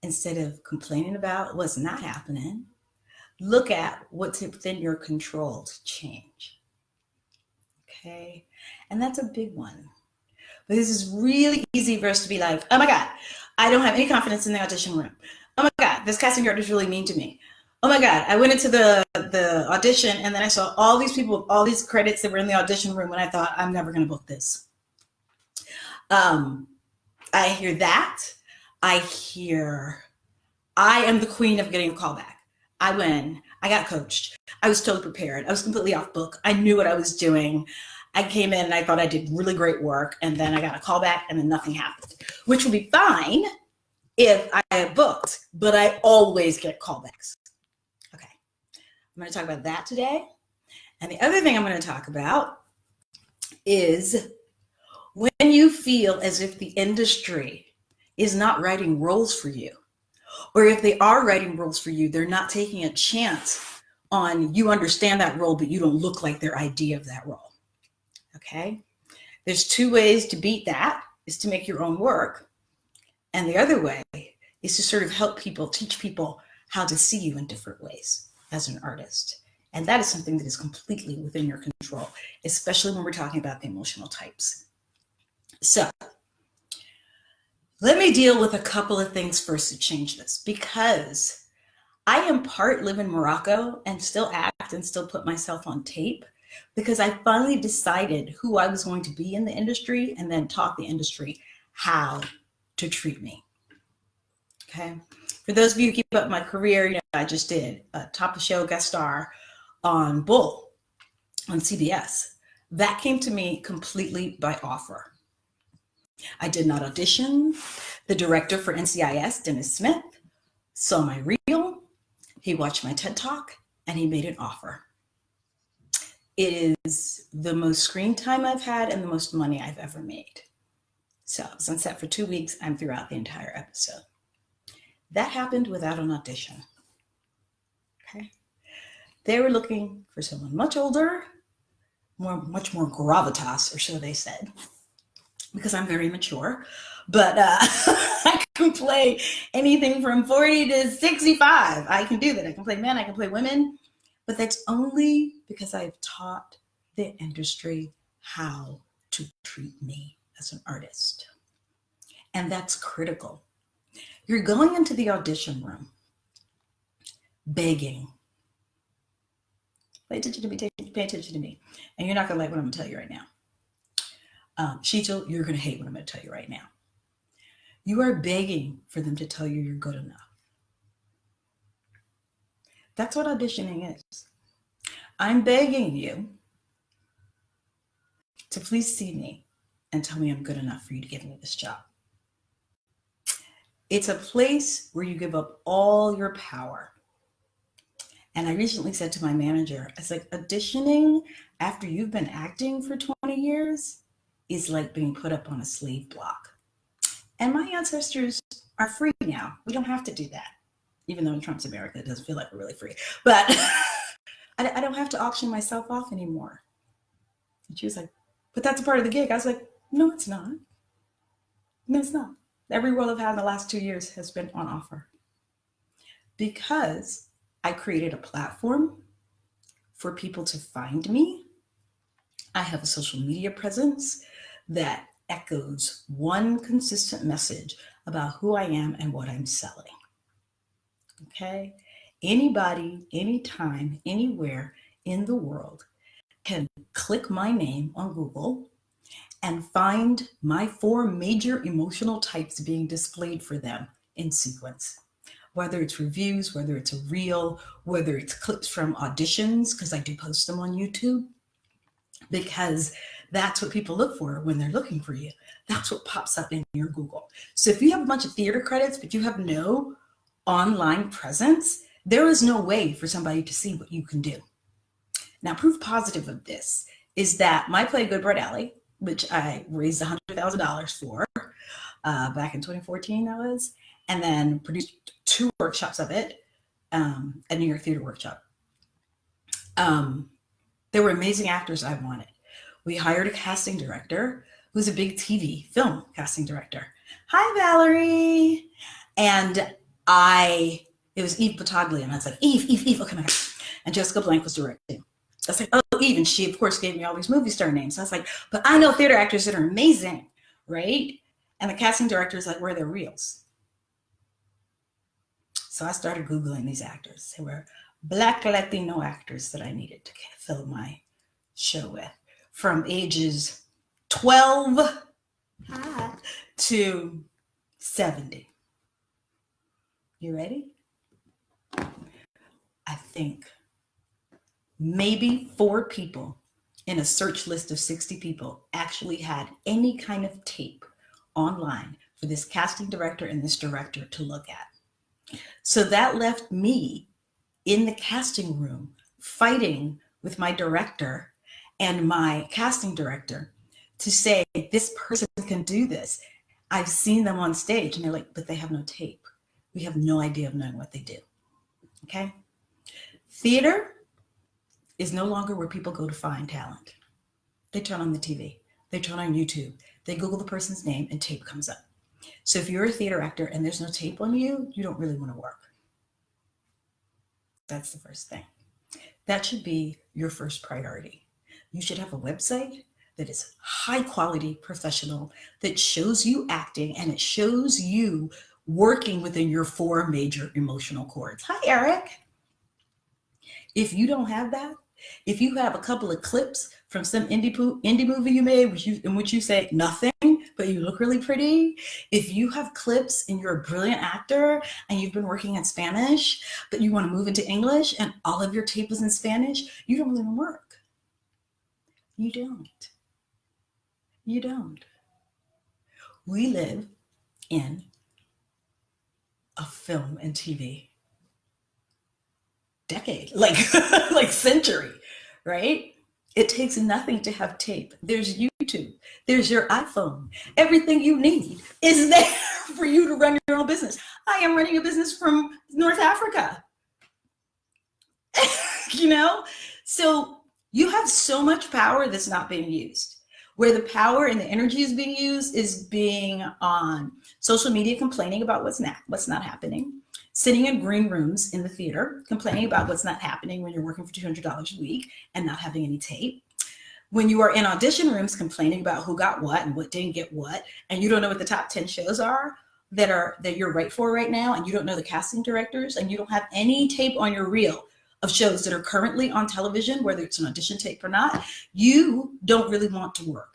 instead of complaining about what's not happening, look at what's within your control to change. Okay. And that's a big one. But this is really easy for us to be like, oh my God, I don't have any confidence in the audition room. Oh my God, this casting director is really mean to me. Oh my God, I went into the audition and then I saw all these people with all these credits that were in the audition room and I thought, I'm never going to book this. I hear that. I hear, I am the queen of getting a call back. I win. I got coached. I was totally prepared. I was completely off book. I knew what I was doing. I came in and I thought I did really great work, and then I got a call back and then nothing happened, which would be fine if I had booked, but I always get callbacks. Okay. I'm going to talk about that today. And the other thing I'm going to talk about is when you feel as if the industry is not writing roles for you, or if they are writing roles for you, they're not taking a chance on you understand that role, but you don't look like their idea of that role. Okay? There's two ways to beat that, is to make your own work. And the other way is to sort of help people, teach people how to see you in different ways as an artist. And that is something that is completely within your control, especially when we're talking about the emotional types. So let me deal with a couple of things first to change this, because I in part live in Morocco and still act and still put myself on tape, because I finally decided who I was going to be in the industry and then taught the industry how to treat me. Okay. For those of you who keep up my career, I just did a top of show guest star on Bull on CBS. That came to me completely by offer. I did not audition. The director for NCIS, Dennis Smith, saw my reel. He watched my TED Talk and he made an offer. It is the most screen time I've had and the most money I've ever made. So I was on set for 2 weeks. I'm throughout the entire episode. That happened without an audition. Okay. They were looking for someone much older, much more gravitas, or so they said, because I'm very mature. But I can play anything from 40 to 65. I can do that. I can play men, I can play women. But that's only because I've taught the industry how to treat me as an artist. And that's critical. You're going into the audition room begging. Pay attention to me, pay attention to me. And you're not going to like what I'm going to tell you right now. Sheetal, you're going to hate what I'm going to tell you right now. You are begging for them to tell you you're good enough. That's what auditioning is. I'm begging you to please see me and tell me I'm good enough for you to give me this job. It's a place where you give up all your power. And I recently said to my manager, I was like, auditioning after you've been acting for 20 years is like being put up on a slave block. And my ancestors are free now. We don't have to do that. Even though in Trump's America, it doesn't feel like we're really free. But I don't have to auction myself off anymore. And she was like, but that's a part of the gig. I was like, no, it's not. No, it's not. Every role I've had in the last 2 years has been on offer. Because I created a platform for people to find me. I have a social media presence that echoes one consistent message about who I am and what I'm selling. Okay? Anybody, anytime, anywhere in the world can click my name on Google and find my 4 major emotional types being displayed for them in sequence. Whether it's reviews, whether it's a reel, whether it's clips from auditions, because I do post them on YouTube, because that's what people look for when they're looking for you. That's what pops up in your Google. So if you have a bunch of theater credits, but you have no online presence, there is no way for somebody to see what you can do. Now, proof positive of this is that my play Good Bright Alley, which I raised $100,000 for back in 2014, that was, and then produced 2 workshops of it at New York Theater Workshop. There were amazing actors I wanted. We hired a casting director who's a big TV film casting director. Hi, Valerie. And it was Eve Battaglia, and I was like, Eve, okay, my God. And Jessica Blank was directing. I was like, oh, Eve, and she, of course, gave me all these movie star names. I was like, but I know theater actors that are amazing, right? And the casting director is like, where are their reels? So I started Googling these actors. They were Black Latino actors that I needed to fill my show with, from ages 12 to 70. You ready? I think maybe 4 people in a search list of 60 people actually had any kind of tape online for this casting director and this director to look at. So that left me in the casting room fighting with my director and my casting director to say, this person can do this. I've seen them on stage, and they're like, but they have no tape. We have no idea of knowing what they do. Okay? Theater is no longer where people go to find talent. They turn on the TV. They turn on YouTube. They Google the person's name and tape comes up. So if you're a theater actor and there's no tape on you, you don't really want to work. That's the first thing. That should be your first priority. You should have a website that is high quality, professional, that shows you acting, and it shows you working within your 4 major emotional chords. Hi, Eric. If you don't have that, if you have a couple of clips from some indie movie you made in which you say nothing, but you look really pretty, if you have clips and you're a brilliant actor and you've been working in Spanish, but you want to move into English and all of your tape is in Spanish, you don't really want to work. You don't. You don't. We live in a film and TV decade, like century, right? It takes nothing to have tape. There's YouTube. There's your iPhone. Everything you need is there for you to run your own business. I am running a business from North Africa. You know? So you have so much power that's not being used. Where the power and the energy is being used is being on social media complaining about what's not happening, sitting in green rooms in the theater, complaining about what's not happening when you're working for $200 a week and not having any tape. When you are in audition rooms complaining about who got what and what didn't get what, and you don't know what the top 10 shows are that you're right for right now, and you don't know the casting directors, and you don't have any tape on your reel of shows that are currently on television, whether it's an audition tape or not, you don't really want to work.